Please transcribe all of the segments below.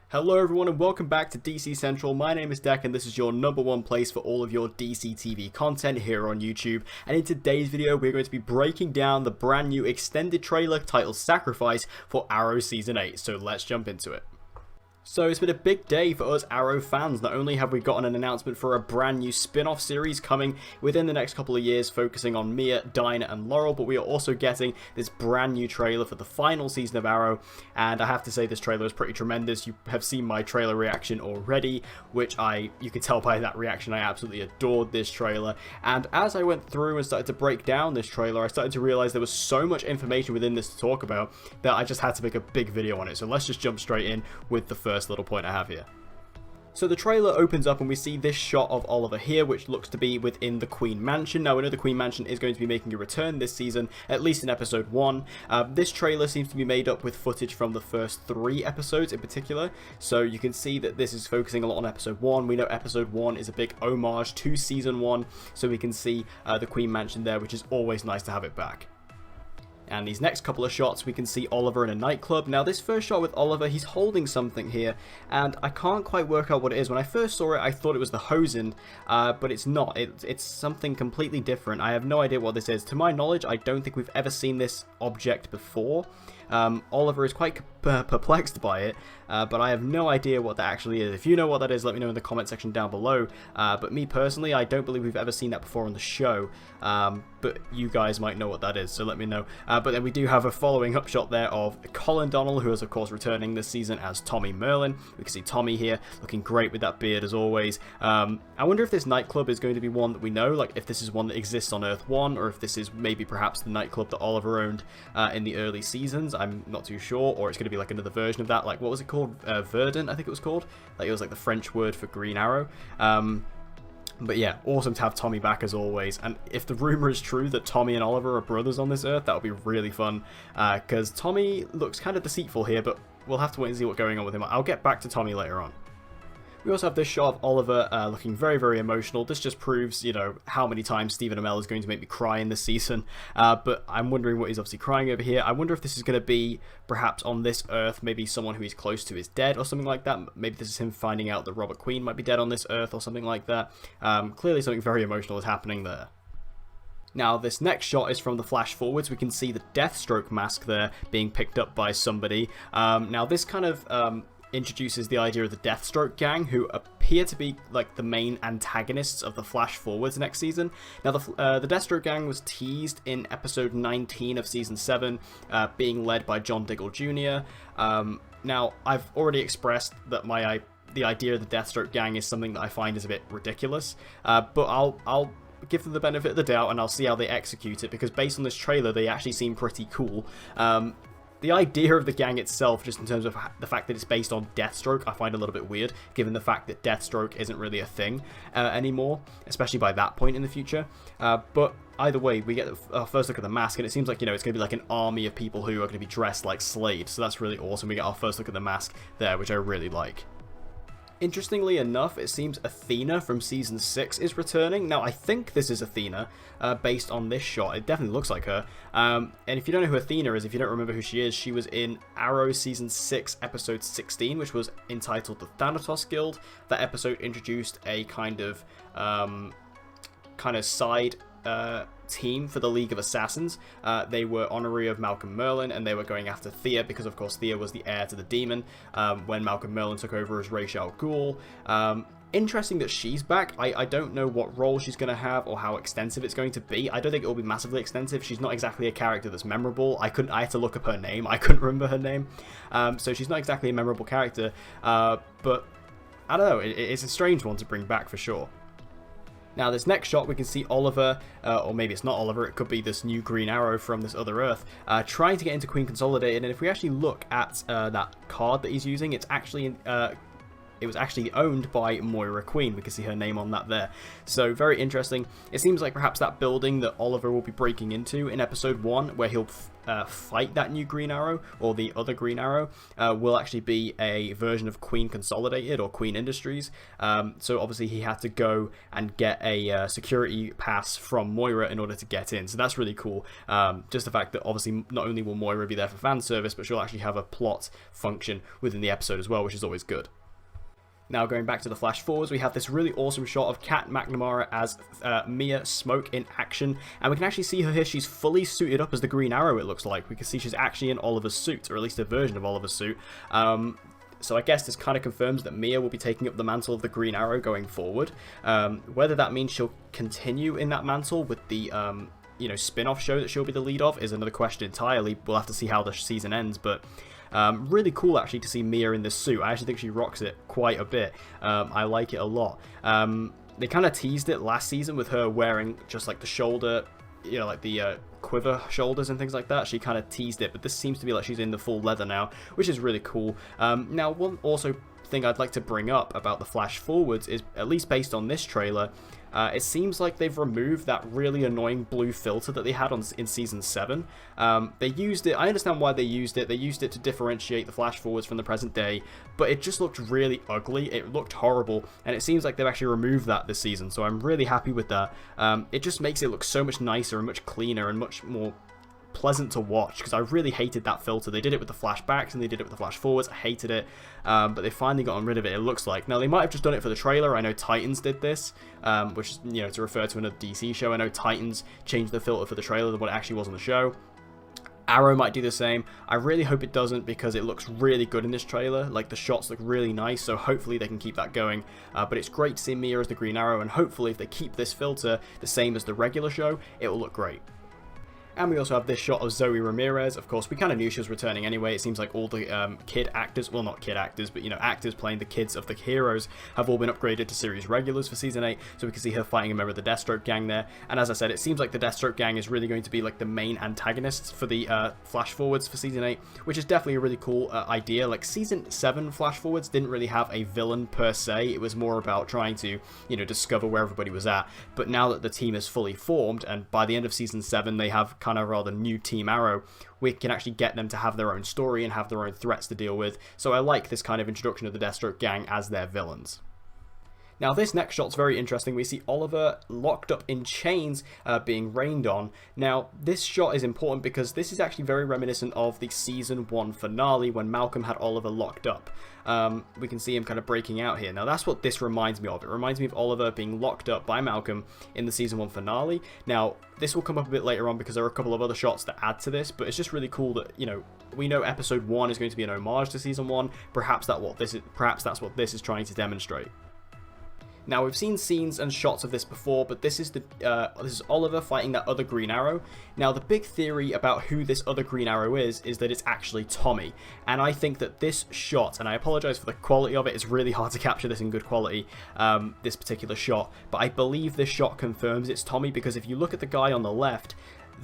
Hello everyone and welcome back to DC Central. My name is Deck and this is your number one place for all of your DC TV content here on YouTube. And in today's video we're going to be breaking down the brand new extended trailer titled Sacrifice for Arrow Season 8. So let's jump into it. So it's been a big day for us Arrow fans. Not only have we gotten an announcement for a brand new spin-off series coming within the next couple of years focusing on Mia, Dinah and Laurel, but we are also getting this brand new trailer for the final season of Arrow, and I have to say this trailer is pretty tremendous. You have seen my trailer reaction already, which you can tell by that reaction I absolutely adored this trailer. And as I went through and started to break down this trailer, I started to realize there was so much information within this to talk about that I just had to make a big video on it. So let's just jump straight in with the first little point I have here. So the trailer opens up and we see this shot of Oliver here, which looks to be within the Queen Mansion. Now we know the Queen Mansion is going to be making a return this season, at least in episode 1. This trailer seems to be made up with footage from the first 3 episodes in particular, so you can see that this is focusing a lot on episode 1. We know episode 1 is a big homage to season 1, so we can see the Queen Mansion there, which is always nice to have it back. And these next couple of shots, we can see Oliver in a nightclub. Now, this first shot with Oliver, he's holding something here, and I can't quite work out what it is. When I first saw it, I thought it was the Hosen, but it's not. It's something completely different. I have no idea what this is. To my knowledge, I don't think we've ever seen this object before. Oliver is quite perplexed by it, but I have no idea what that actually is. If you know what that is, let me know in the comment section down below. But me personally, I don't believe we've ever seen that before on the show, but you guys might know what that is, so let me know. But then we do have a following up shot there of Colin Donnell, who is of course returning this season as Tommy Merlyn. We can see Tommy here, looking great with that beard as always. I wonder if this nightclub is going to be one that we know, like if this is one that exists on Earth 1, or if this is maybe perhaps the nightclub that Oliver owned in the early seasons. I'm not too sure, or it's going to be like another version of that, like what was it called? Verdun, I think it was called. Like it was like the French word for Green Arrow. But yeah, awesome to have Tommy back as always. And if the rumor is true that Tommy and Oliver are brothers on this Earth, that would be really fun. Because Tommy looks kind of deceitful here, but we'll have to wait and see what's going on with him. I'll get back to Tommy later on. We also have this shot of Oliver looking very, very emotional. This just proves, you know, how many times Stephen Amell is going to make me cry in this season. But I'm wondering what he's obviously crying over here. I wonder if this is going to be, perhaps on this Earth, maybe someone who he's close to is dead or something like that. Maybe this is him finding out that Robert Queen might be dead on this Earth or something like that. Clearly something very emotional is happening there. Now, this next shot is from the flash forwards. We can see the Deathstroke Mask there being picked up by somebody. Now, this kind of introduces the idea of the Deathstroke gang, who appear to be like the main antagonists of the Flash Forwards next season. Now, the Deathstroke gang was teased in episode 19 of season 7, being led by Diggle Jr. Now, I've already expressed that the idea of the Deathstroke gang is something that I find is a bit ridiculous, but I'll give them the benefit of the doubt and I'll see how they execute it, because based on this trailer, they actually seem pretty cool. The idea of the gang itself, just in terms of the fact that it's based on Deathstroke, I find a little bit weird, given the fact that Deathstroke isn't really a thing anymore, especially by that point in the future. But either way, we get our first look at the mask, and it seems like, you know, it's going to be like an army of people who are going to be dressed like Slade, so that's really awesome. We get our first look at the mask there, which I really like. Interestingly enough, it seems Athena from Season 6 is returning. Now, I think this is Athena, based on this shot. It definitely looks like her. And if you don't know who Athena is, if you don't remember who she is, she was in Arrow Season 6, Episode 16, which was entitled The Thanatos Guild. That episode introduced a kind of side team for the League of Assassins. They were honorary of Malcolm Merlyn, and they were going after Thea because, of course, Thea was the heir to the demon when Malcolm Merlyn took over as Ra's al Ghul. Interesting that she's back. I don't know what role she's going to have or how extensive it's going to be. I don't think it will be massively extensive. She's not exactly a character that's memorable. I had to look up her name. I couldn't remember her name. So she's not exactly a memorable character. But I don't know. It's a strange one to bring back for sure. Now, this next shot, we can see Oliver, or maybe it's not Oliver, it could be this new Green Arrow from this other Earth, trying to get into Queen Consolidated. And if we actually look at that card that he's using, it's actually it was actually owned by Moira Queen. We can see her name on that there. So very interesting. It seems like perhaps that building that Oliver will be breaking into in episode 1, where he'll fight that new Green Arrow, or the other Green Arrow, will actually be a version of Queen Consolidated or Queen Industries. So obviously he had to go and get a security pass from Moira in order to get in. So that's really cool. Just the fact that obviously not only will Moira be there for fan service, but she'll actually have a plot function within the episode as well, which is always good. Now going back to the flash forwards, we have this really awesome shot of Kat McNamara as Mia Smoke in action, and we can actually see her here. She's fully suited up as the Green Arrow, it looks like. We can see she's actually in Oliver's suit, or at least a version of Oliver's suit. So I guess this kind of confirms that Mia will be taking up the mantle of the Green Arrow going forward. Whether that means she'll continue in that mantle with the spin-off show that she'll be the lead of is another question entirely. We'll have to see how the season ends, but really cool actually to see Mia in this suit. I actually think she rocks it quite a bit. I like it a lot. They kind of teased it last season with her wearing just like the shoulder, like the quiver shoulders and things like that. She kind of teased it, but this seems to be like she's in the full leather now, which is really cool. Now, one also thing I'd like to bring up about the flash forwards is, at least based on this trailer, it seems like they've removed that really annoying blue filter that they had in Season 7. They used it, I understand why they used it to differentiate the flash forwards from the present day, but it just looked really ugly, it looked horrible, and it seems like they've actually removed that this season, so I'm really happy with that. It just makes it look so much nicer and much cleaner and much more pleasant to watch, because I really hated that filter. They did it with the flashbacks and they did it with the flash forwards. I hated it, but they finally gotten rid of it, it looks like. Now, they might have just done it for the trailer. I know Titans did this, which is, to refer to another DC show. I know Titans changed the filter for the trailer than what it actually was on the show. Arrow might do the same. I really hope it doesn't, because it looks really good in this trailer. Like, the shots look really nice, so hopefully they can keep that going. But it's great to see Mia as the Green Arrow, and hopefully if they keep this filter the same as the regular show, it will look great. And we also have this shot of Zoe Ramirez. Of course, we kind of knew she was returning anyway. It seems like all the kid actors, well, not kid actors, but, actors playing the kids of the heroes have all been upgraded to series regulars for Season 8, so we can see her fighting a member of the Deathstroke gang there. And as I said, it seems like the Deathstroke gang is really going to be like the main antagonists for the flash forwards for Season 8, which is definitely a really cool idea. Like, Season 7 flash forwards didn't really have a villain per se. It was more about trying to, discover where everybody was at. But now that the team is fully formed, and by the end of Season 7 they have kind of rather new Team Arrow, we can actually get them to have their own story and have their own threats to deal with. So I like this kind of introduction of the Deathstroke gang as their villains. Now, this next shot's very interesting. We see Oliver locked up in chains, being rained on. Now, this shot is important because this is actually very reminiscent of the Season 1 finale when Malcolm had Oliver locked up. We can see him kind of breaking out here. Now, that's what this reminds me of. It reminds me of Oliver being locked up by Malcolm in the Season 1 finale. Now, this will come up a bit later on because there are a couple of other shots that add to this, but it's just really cool that, we know Episode 1 is going to be an homage to Season 1. Perhaps that's what this is trying to demonstrate. Now, we've seen scenes and shots of this before, but this is Oliver fighting that other Green Arrow. Now, the big theory about who this other Green Arrow is that it's actually Tommy. And I think that this shot, and I apologize for the quality of it, it's really hard to capture this in good quality, this particular shot, but I believe this shot confirms it's Tommy, because if you look at the guy on the left,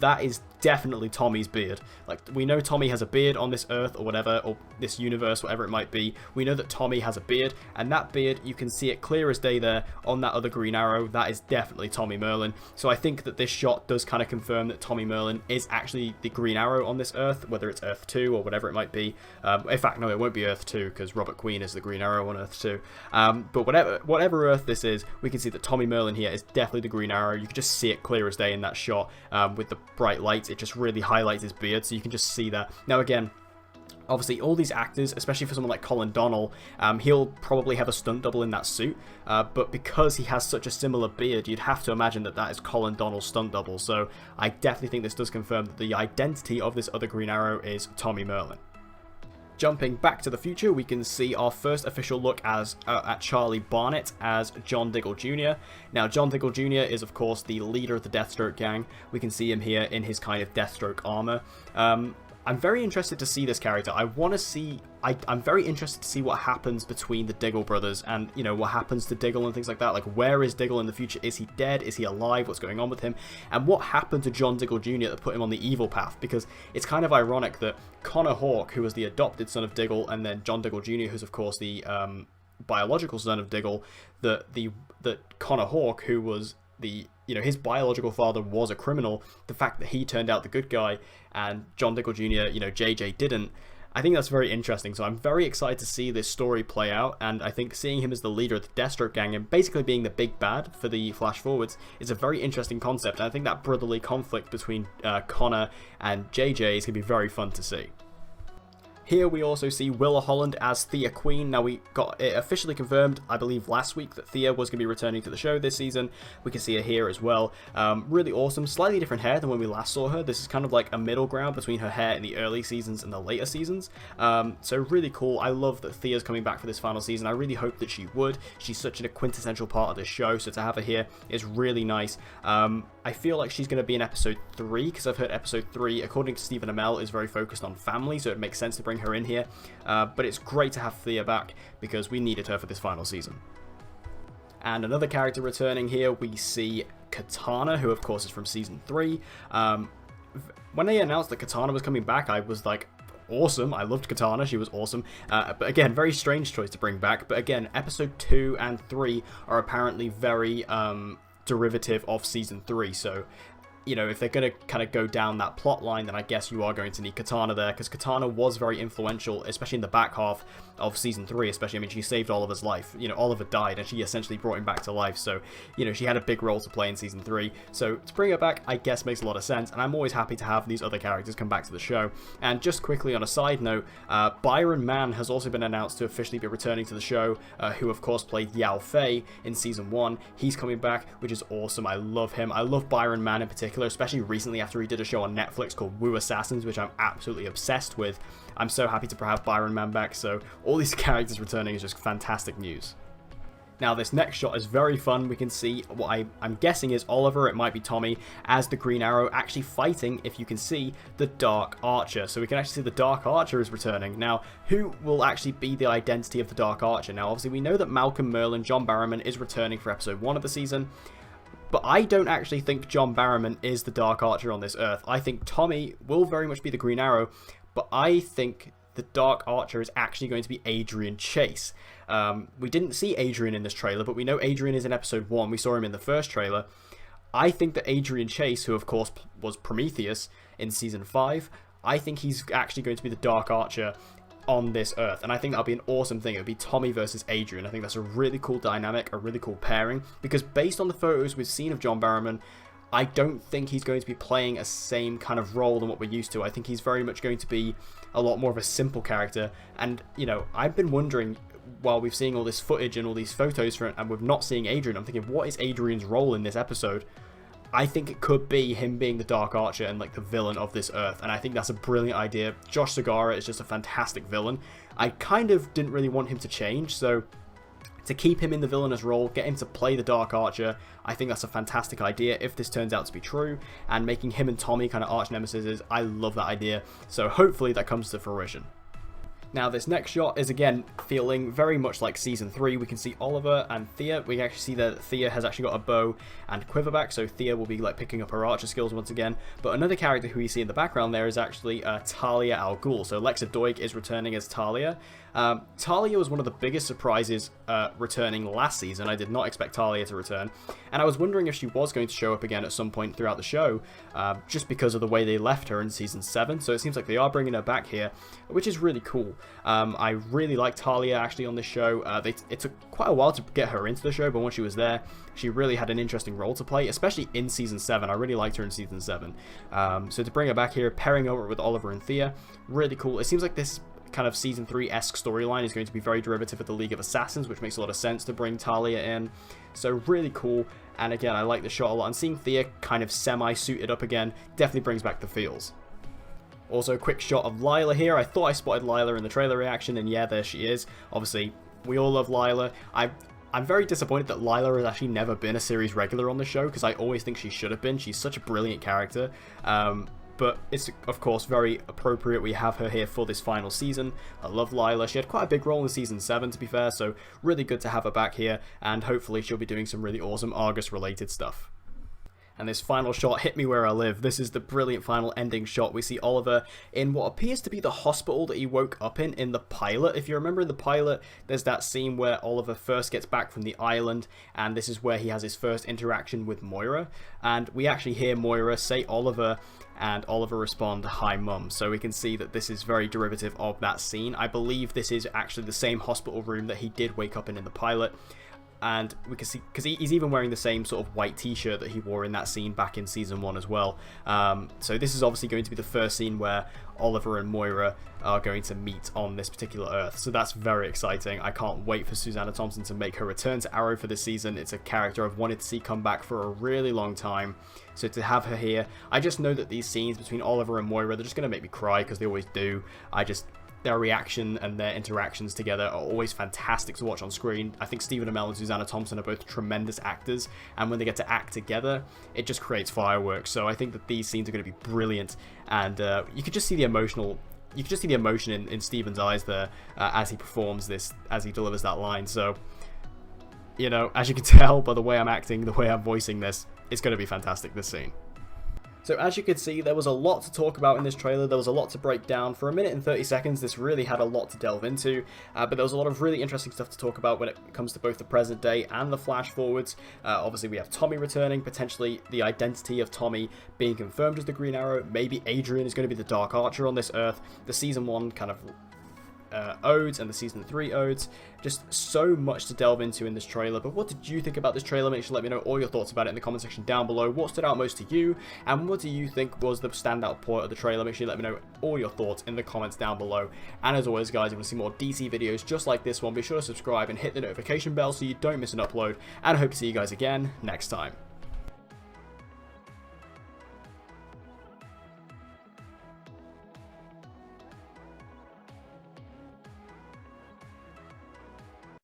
that is definitely Tommy's beard. Like, we know Tommy has a beard on this Earth or whatever, or this universe, whatever it might be. We know that Tommy has a beard, and that beard, you can see it clear as day there on that other Green Arrow. That is definitely Tommy Merlyn. So I think that this shot does kind of confirm that Tommy Merlyn is actually the Green Arrow on this Earth, whether it's Earth 2 or whatever it might be. In fact, no, it won't be Earth 2, because Robert Queen is the Green Arrow on Earth 2. But whatever Earth this is, we can see that Tommy Merlyn here is definitely the Green Arrow. You can just see it clear as day in that shot, with the bright lights. It just really highlights his beard, so you can just see that. Now, again, obviously all these actors, especially for someone like Colin Donnell, he'll probably have a stunt double in that suit, but because he has such a similar beard, you'd have to imagine that that is Colin Donnell's stunt double. So I definitely think this does confirm that the identity of this other Green Arrow is Tommy Merlyn. Jumping back to the future, we can see our first official look at Charlie Barnett as John Diggle Jr. Now, John Diggle Jr. is, of course, the leader of the Deathstroke gang. We can see him here in his kind of Deathstroke armor. I'm very interested to see this character. I'm very interested to see what happens between the Diggle brothers and, what happens to Diggle and things like that. Like, where is Diggle in the future? Is he dead? Is he alive? What's going on with him? And what happened to John Diggle Jr. that put him on the evil path? Because it's kind of ironic that Connor Hawke, who was the adopted son of Diggle, and then John Diggle Jr., who's, of course, the biological son of Diggle, that Connor Hawke, who was his biological father was a criminal, the fact that he turned out the good guy and John Diggle Jr., JJ didn't, I think that's very interesting. So I'm very excited to see this story play out, and I think seeing him as the leader of the Deathstroke gang and basically being the big bad for the Flash Forwards is a very interesting concept, and I think that brotherly conflict between Connor and JJ is going to be very fun to see. Here we also see Willa Holland as Thea Queen. Now, we got it officially confirmed, I believe, last week that Thea was going to be returning to the show this season. We can see her here as well. Really awesome. Slightly different hair than when we last saw her. This is kind of like a middle ground between her hair in the early seasons and the later seasons. So really cool. I love that Thea's coming back for this final season. I really hope that she would. She's such a quintessential part of this show, so to have her here is really nice. I feel like she's going to be in episode 3, because I've heard episode 3, according to Stephen Amell, is very focused on family, so it makes sense to bring her in here. But it's great to have Thea back, because we needed her for this final season. And another character returning here, we see Katana, who of course is from season 3. When they announced that Katana was coming back, I was like, awesome. I loved Katana, she was awesome. But again, very strange choice to bring back. But again, episode 2 and 3 are apparently very derivative of season 3, so if they're going to kind of go down that plot line, then I guess you are going to need Katana there, because Katana was very influential, especially in the back half of season 3, especially. I mean, she saved Oliver's life. Oliver died, and she essentially brought him back to life, so, she had a big role to play in season 3, so to bring her back, I guess, makes a lot of sense, and I'm always happy to have these other characters come back to the show. And just quickly on a side note, Byron Mann has also been announced to officially be returning to the show, who of course played Yao Fei in season 1. He's coming back, which is awesome. I love him. I love Byron Mann in particular, especially recently after he did a show on Netflix called Wu Assassins, which I'm absolutely obsessed with. I'm so happy to have Byron Mann back, so all these characters returning is just fantastic news. Now, this next shot is very fun. We can see what I'm guessing is Oliver, it might be Tommy, as the Green Arrow actually fighting, if you can see, the Dark Archer. So we can actually see the Dark Archer is returning. Now, who will actually be the identity of the Dark Archer? Now, obviously, we know that Malcolm Merlyn, John Barrowman, is returning for episode 1 of the season. But I don't actually think John Barrowman is the Dark Archer on this Earth. I think Tommy will very much be the Green Arrow, but I think the Dark Archer is actually going to be Adrian Chase. We didn't see Adrian in this trailer, but we know Adrian is in episode 1. We saw him in the first trailer. I think that Adrian Chase, who of course was Prometheus in season 5, I think he's actually going to be the Dark Archer on this Earth, and I think that'll be an awesome thing. It would be Tommy versus Adrian. I think that's a really cool dynamic, a really cool pairing, because based on the photos we've seen of John Barrowman, I don't think he's going to be playing a same kind of role than what we're used to. I think he's very much going to be a lot more of a simple character, and I've been wondering, while we've seen all this footage and all these photos for it, and we're not seeing Adrian, I'm thinking, what is Adrian's role in this episode? I think it could be him being the Dark Archer and like the villain of this Earth, and I think that's a brilliant idea. Josh Segarra is just a fantastic villain. I kind of didn't really want him to change, so to keep him in the villainous role, get him to play the Dark Archer, I think that's a fantastic idea if this turns out to be true, and making him and Tommy kind of arch nemesis, I love that idea, so hopefully that comes to fruition. Now, this next shot is, again, feeling very much like Season 3. We can see Oliver and Thea. We can actually see that Thea has actually got a bow and quiver back, so Thea will be like picking up her archer skills once again. But another character who we see in the background there is actually Talia Al Ghul. So Lexa Doig is returning as Talia. Talia was one of the biggest surprises returning last season. I did not expect Talia to return, and I was wondering if she was going to show up again at some point throughout the show, just because of the way they left her in Season 7, so it seems like they are bringing her back here, which is really cool. I really like Talia actually on this show. It took quite a while to get her into the show, but once she was there, she really had an interesting role to play, especially in Season 7. I really liked her in Season 7. So to bring her back here, pairing over with Oliver and Thea, really cool. It seems like this kind of Season 3-esque storyline is going to be very derivative of the League of Assassins, which makes a lot of sense to bring Talia in. So really cool, and again, I like the shot a lot, and seeing Thea kind of semi-suited up again definitely brings back the feels. Also, a quick shot of Lyla here. I thought I spotted Lyla in the trailer reaction, and yeah, there she is. Obviously, we all love Lyla. I'm very disappointed that Lyla has actually never been a series regular on the show, because I always think she should have been. She's such a brilliant character. But it's, of course, very appropriate we have her here for this final season. I love Lyla. She had quite a big role in Season 7, to be fair, so really good to have her back here, and hopefully she'll be doing some really awesome Argus-related stuff. And this final shot, hit me where I live. This is the brilliant final ending shot. We see Oliver in what appears to be the hospital that he woke up in the pilot. If you remember in the pilot, there's that scene where Oliver first gets back from the island, and this is where he has his first interaction with Moira. And we actually hear Moira say Oliver, and Oliver respond, "Hi, Mum." So we can see that this is very derivative of that scene. I believe this is actually the same hospital room that he did wake up in the pilot. And we can see, because he's even wearing the same sort of white t-shirt that he wore in that scene back in season 1 as well. So this is obviously going to be the first scene where Oliver and Moira are going to meet on this particular Earth. So that's very exciting. I can't wait for Susanna Thompson to make her return to Arrow for this season. It's a character I've wanted to see come back for a really long time. So to have her here, I just know that these scenes between Oliver and Moira, they're just going to make me cry, because they always do. Their reaction and their interactions together are always fantastic to watch on screen. I think Stephen Amell and Susanna Thompson are both tremendous actors, and when they get to act together, it just creates fireworks. So I think that these scenes are going to be brilliant, and you could just see the emotion in Stephen's eyes there as he performs this, as he delivers that line. So, you know, as you can tell by the way I'm acting, the way I'm voicing this, it's going to be fantastic, this scene. So as you can see, there was a lot to talk about in this trailer. There was a lot to break down. For 1 minute and 30 seconds, this really had a lot to delve into, but there was a lot of really interesting stuff to talk about when it comes to both the present day and the flash forwards. Obviously, we have Tommy returning, potentially the identity of Tommy being confirmed as the Green Arrow. Maybe Adrian is going to be the Dark Archer on this Earth. The Season 1 kind of odes and the Season 3 odes. Just so much to delve into in this trailer. But what did you think about this trailer? Make sure to let me know all your thoughts about it in the comment section down below. What stood out most to you, and what do you think was the standout point of the trailer? Make sure you let me know all your thoughts in the comments down below. And as always, guys, if you want to see more DC videos just like this one, be sure to subscribe and hit the notification bell so you don't miss an upload. And I hope to see you guys again next time.